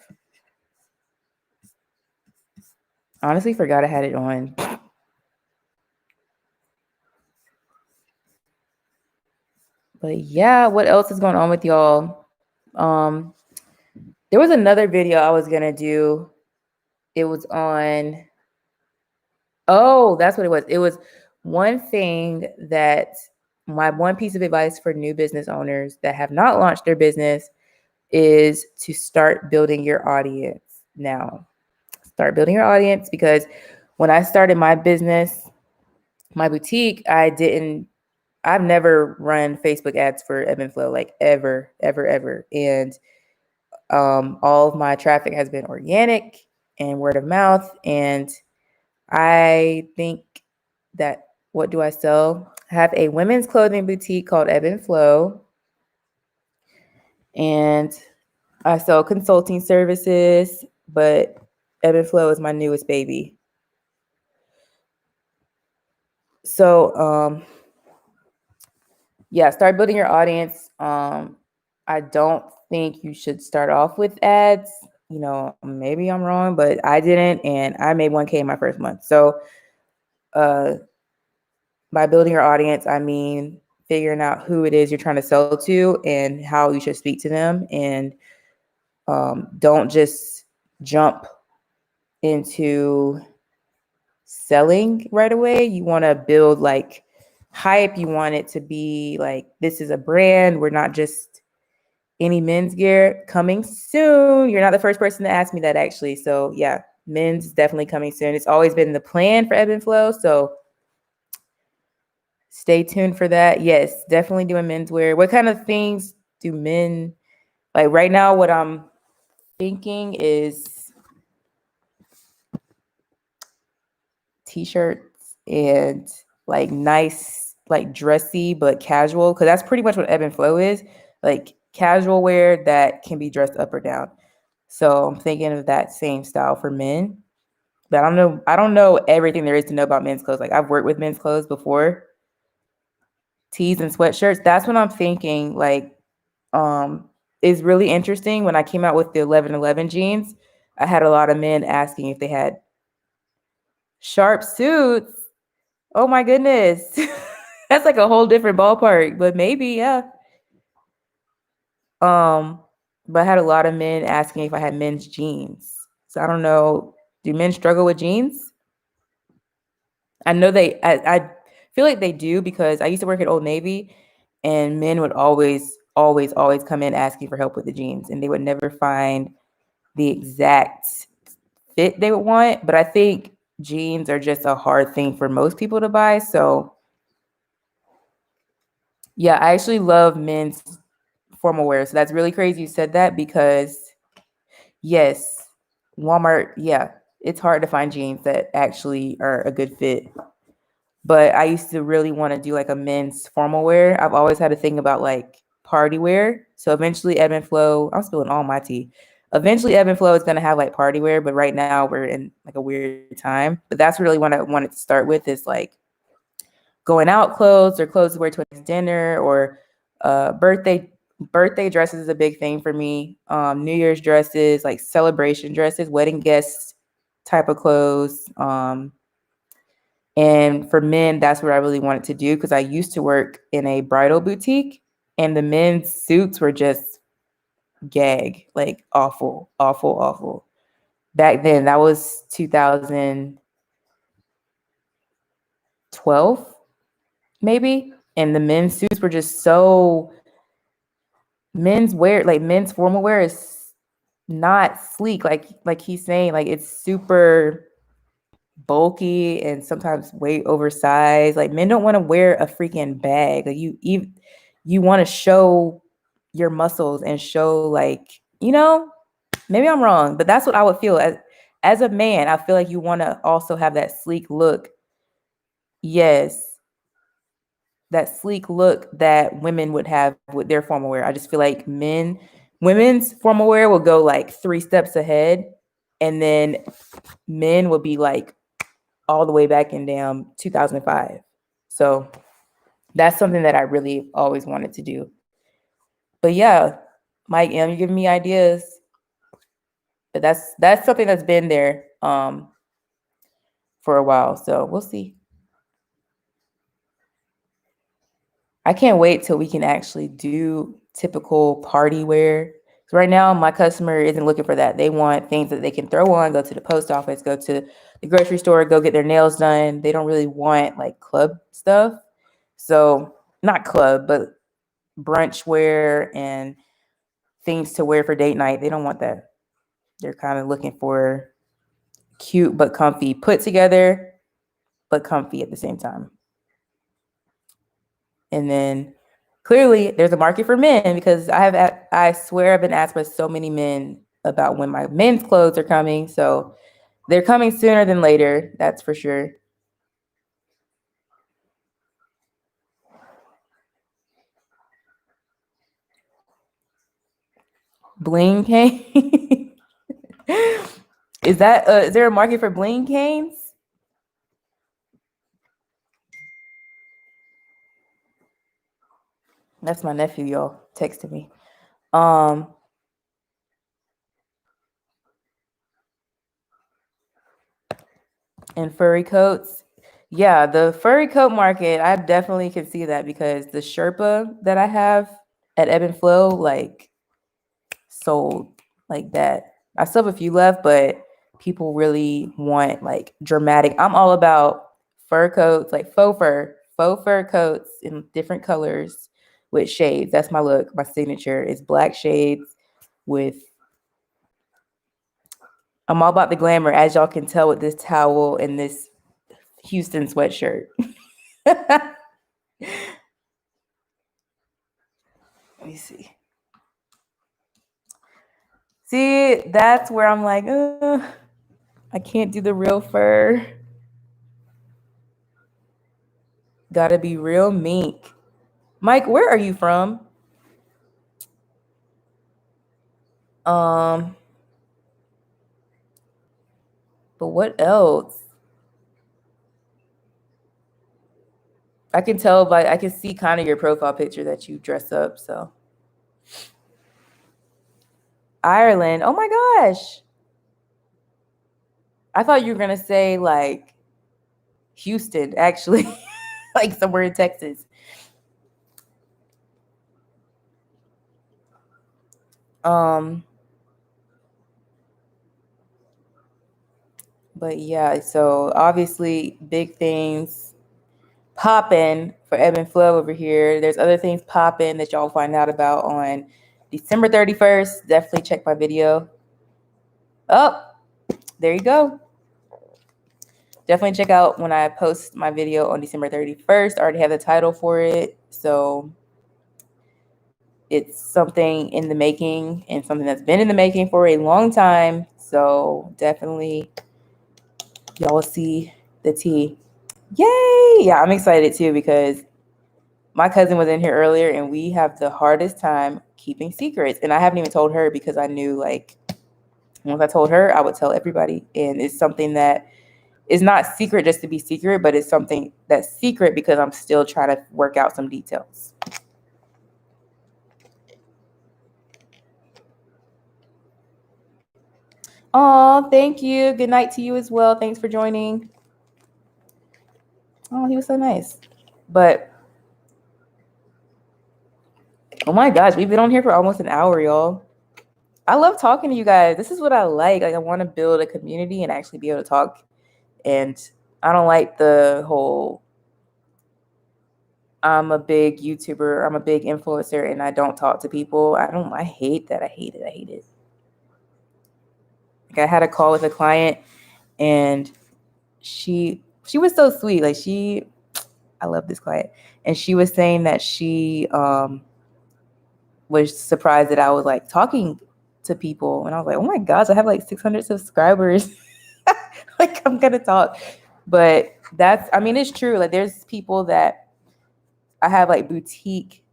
[SPEAKER 1] Honestly, forgot I had it on. But yeah, what else is going on with y'all? There was another video I was gonna do. It was on. Oh, that's what it was. It was one thing that my one piece of advice for new business owners that have not launched their business is to start building your audience now. Start building your audience, because when I started my business, my boutique, I've never run Facebook ads for Ebb and Flow, like ever, ever, ever. And all of my traffic has been organic and word of mouth. And I think that, what do I sell? I have a women's clothing boutique called Ebb and Flow. And I sell consulting services, but Ebb and Flow is my newest baby. So, yeah, start building your audience. I don't think you should start off with ads. You know, maybe I'm wrong, but I didn't, and I made 1K in my first month. So, by building your audience, I mean figuring out who it is you're trying to sell to and how you should speak to them, and don't just jump into selling right away. You want to build like hype. You want it to be like, this is a brand. We're not just any men's gear. Coming soon. You're not the first person to ask me that, actually. So yeah, men's is definitely coming soon. It's always been the plan for Ebb and Flow. So stay tuned for that. Yes, definitely doing menswear. What kind of things do men like right now? What I'm thinking is t-shirts and like nice, like dressy but casual, because that's pretty much what Ebb and Flow is, like casual wear that can be dressed up or down. So I'm thinking of that same style for men. But I don't know everything there is to know about men's clothes. Like, I've worked with men's clothes before, tees and sweatshirts. That's what I'm thinking. Like, is really interesting. When I came out with the 1111 jeans, I had a lot of men asking if they had sharp suits. Oh my goodness. That's like a whole different ballpark, but maybe, yeah. But I had a lot of men asking if I had men's jeans. So I don't know. Do men struggle with jeans? I know I feel like they do, because I used to work at Old Navy, and men would always, always, always come in asking for help with the jeans, and they would never find the exact fit they would want. But I think jeans are just a hard thing for most people to buy. So yeah, I actually love men's formal wear. So that's really crazy you said that, because yes, Walmart, yeah, it's hard to find jeans that actually are a good fit. But I used to really want to do like a men's formal wear. I've always had a thing about like party wear. So eventually Ebb and Flow, I'm spilling all my tea. Eventually Ebb and Flow is going to have like party wear, but right now we're in like a weird time. But that's really what I wanted to start with, is like going out clothes, or clothes to wear to a dinner, or birthday dresses is a big thing for me. New Year's dresses, like celebration dresses, wedding guests type of clothes. And for men, that's what I really wanted to do, because I used to work in a bridal boutique, and the men's suits were just gag, like awful, awful, awful. Back then, that was 2012, maybe. And the men's suits were just so, men's wear, like men's formal wear is not sleek. Like he's saying, like it's super bulky and sometimes way oversized. Like, men don't want to wear a freaking bag. Like, you want to show your muscles and show, like, maybe I'm wrong, but that's what I would feel as a man. I feel like you want to also have that sleek look. Yes, that sleek look that women would have with their formal wear. I just feel like women's formal wear will go like 3 steps ahead, and then men will be like all the way back in damn 2005. So that's something that I really always wanted to do. But yeah, Mike, you're giving me ideas. But that's something that's been there for a while. So we'll see. I can't wait till we can actually do typical party wear. So right now, my customer isn't looking for that. They want things that they can throw on, go to the post office, go to the grocery store, go get their nails done. They don't really want like club stuff. So not club, but brunch wear and things to wear for date night. They don't want that. They're kind of looking for cute but comfy, put together but comfy at the same time. And then clearly there's a market for men, because I swear I've been asked by so many men about when my men's clothes are coming. So they're coming sooner than later, that's for sure. Bling cane. Is there a market for bling canes? That's my nephew, y'all, texted me. And furry coats. Yeah, the furry coat market, I definitely can see that, because the Sherpa that I have at Ebb and Flow, like, sold like that. I still have a few left, but people really want like dramatic. I'm all about fur coats, like faux fur coats in different colors with shades. That's my look. My signature is black shades with. I'm all about the glamour, as y'all can tell with this towel and this Houston sweatshirt. Let me see. See, that's where I'm like, I can't do the real fur. Gotta be real mink. Mike, where are you from? But what else? I can tell by, I can see kind of your profile picture that you dress up. So Ireland. Oh my gosh. I thought you were gonna say like Houston, actually, like somewhere in Texas. But yeah, so obviously big things popping for Ebb and Flow over here. There's other things popping that y'all find out about on December 31st. Definitely check my video. Oh, there you go. Definitely check out when I post my video on December 31st. I already have the title for it. So it's something in the making, and something that's been in the making for a long time. So definitely y'all will see the tea. Yay! Yeah, I'm excited too, because my cousin was in here earlier and we have the hardest time keeping secrets. And I haven't even told her, because I knew like once I told her, I would tell everybody. And it's something that is not secret just to be secret, but it's something that's secret because I'm still trying to work out some details. Oh, thank you. Good night to you as well. Thanks for joining. Oh, he was so nice. But oh my gosh, we've been on here for almost an hour, y'all. I love talking to you guys. This is what I like. Like, I want to build a community and actually be able to talk. And I don't like the whole, I'm a big YouTuber, I'm a big influencer, and I don't talk to people. I hate that. I hate it. Like, I had a call with a client, and she was so sweet. Like, I love this client. And she was saying that she was surprised that I was like talking to people. And I was like, oh my gosh, I have like 600 subscribers. Like, I'm gonna talk. But it's true. Like, there's people that I have like boutique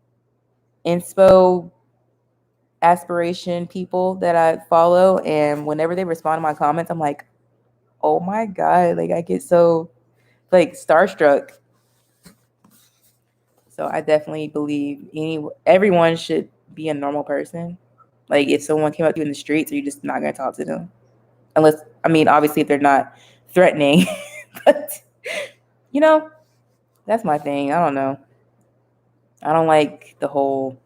[SPEAKER 1] inspo aspiration people that I follow, and whenever they respond to my comments, I'm like, oh my God, like, I get so like starstruck. So I definitely believe everyone should be a normal person? Like if someone came up to you in the streets, are you just not going to talk to them? Unless, I mean, obviously if they're not threatening, but you know, that's my thing. I don't know. I don't like the whole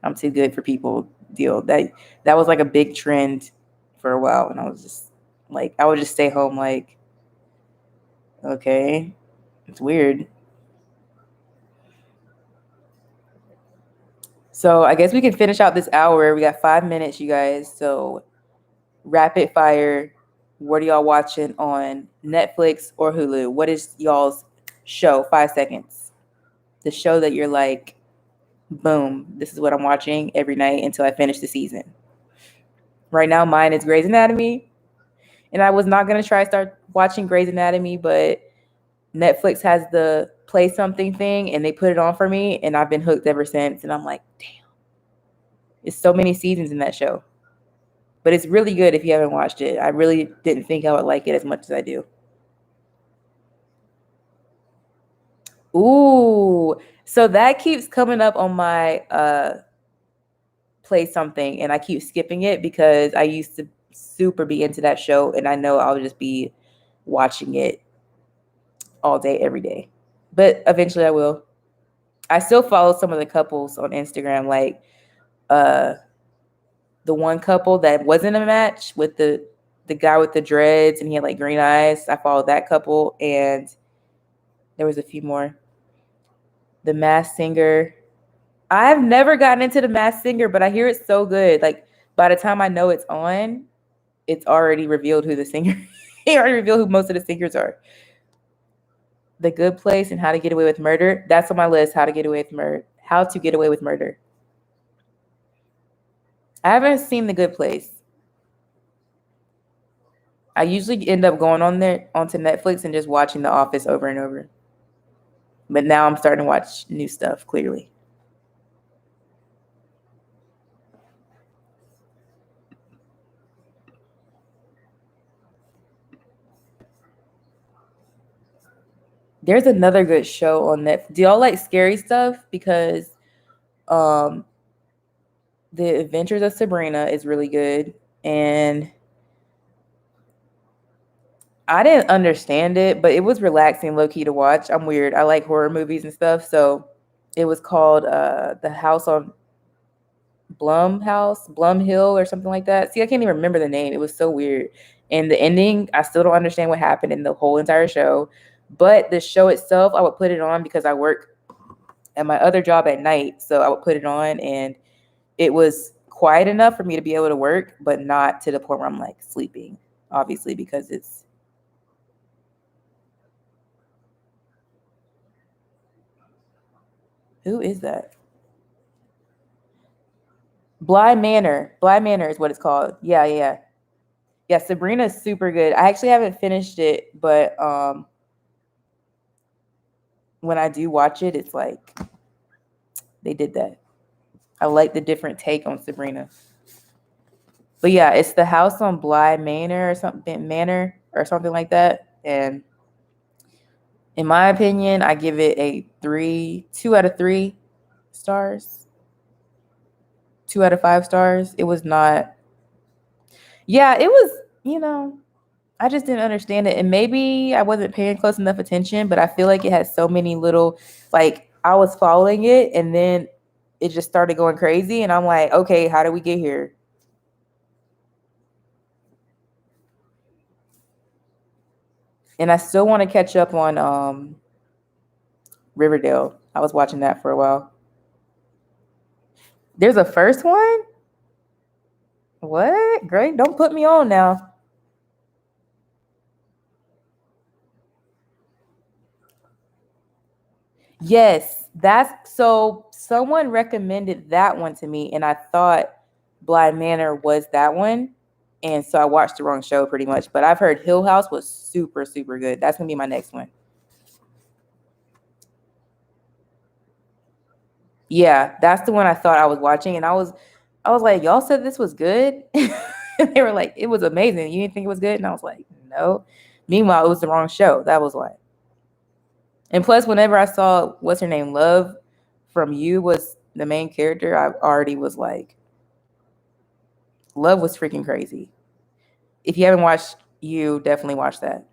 [SPEAKER 1] I'm too good for people deal. That was like a big trend for a while, and I was just like, I would just stay home like, okay, it's weird. So I guess we can finish out this hour. We got 5 minutes, you guys. So rapid fire. What are y'all watching on Netflix or Hulu? What is y'all's show? 5 seconds. The show that you're like, boom, this is what I'm watching every night until I finish the season. Right now, mine is Grey's Anatomy. And I was not going to try to start watching Grey's Anatomy, but Netflix has the play something thing and they put it on for me. And I've been hooked ever since. And I'm like, damn, it's so many seasons in that show. But it's really good if you haven't watched it. I really didn't think I would like it as much as I do. Ooh, so that keeps coming up on my play something, and I keep skipping it because I used to super be into that show, and I know I'll just be watching it all day, every day. But eventually I will. I still follow some of the couples on Instagram, like the one couple that wasn't a match with the guy with the dreads and he had like green eyes. I followed that couple, and there was a few more. The Masked Singer. I've never gotten into The Masked Singer, but I hear it's so good. Like by the time I know it's on, it's already revealed who the singer. He already revealed who most of the singers are. The Good Place and How to Get Away with Murder. That's on my list. How to Get Away with Murder. How to Get Away with Murder. I haven't seen The Good Place. I usually end up going onto Netflix and just watching The Office over and over. But now I'm starting to watch new stuff, clearly. There's another good show on Netflix. Do y'all like scary stuff? Because The Adventures of Sabrina is really good. And I didn't understand it, but it was relaxing, low-key to watch. I'm weird. I like horror movies and stuff. So it was called The House on Blumhill or something like that. See, I can't even remember the name. It was so weird. And the ending, I still don't understand what happened in the whole entire show. But the show itself, I would put it on because I work at my other job at night. So I would put it on, and it was quiet enough for me to be able to work, but not to the point where I'm like sleeping, obviously, because it's. Who is that? Bly Manor. Bly Manor is what it's called. Yeah. Yeah, Sabrina's super good. I actually haven't finished it, but when I do watch it, it's like they did that. I like the different take on Sabrina. But yeah, it's The House on Bly Manor or something like that. And in my opinion, I give it a 2 out of 3 stars. 2 out of 5 stars. It was not. Yeah, it was, I just didn't understand it. And maybe I wasn't paying close enough attention, but I feel like it had so many little, like, I was following it and then it just started going crazy. And I'm like, okay, how did we get here? And I still want to catch up on Riverdale. I was watching that for a while. There's a first one? What? Great. Don't put me on now. Yes, that's so someone recommended that one to me, and I thought Bly Manor was that one. And so I watched the wrong show pretty much. But I've heard Hill House was super, super good. That's gonna be my next one. Yeah, that's the one I thought I was watching, and I was like, y'all said this was good. They were like, it was amazing. You didn't think it was good? And I was like, no. Meanwhile, it was the wrong show. That was why. And plus, whenever I saw what's her name, Love from You was the main character, I already was like, love was freaking crazy. If you haven't watched You, definitely watch that.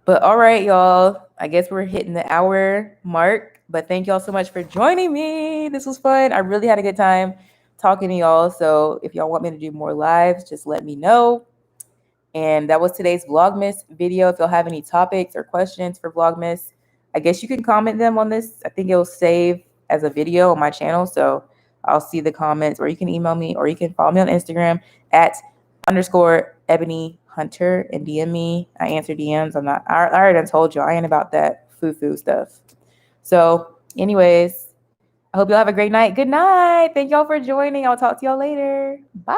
[SPEAKER 1] But all right, y'all. I guess we're hitting the hour mark. But thank y'all so much for joining me. This was fun. I really had a good time talking to y'all. So if y'all want me to do more lives, just let me know. And that was today's Vlogmas video. If y'all have any topics or questions for Vlogmas, I guess you can comment them on this. I think it'll save as a video on my channel. So I'll see the comments, or you can email me, or you can follow me on Instagram at _Ebony Hunter and DM me. I answer DMs. I already told you I ain't about that foo-foo stuff. So anyways, I hope y'all have a great night. Good night. Thank y'all for joining. I'll talk to y'all later. Bye.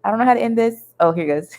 [SPEAKER 1] I don't know how to end this. Oh, here it goes.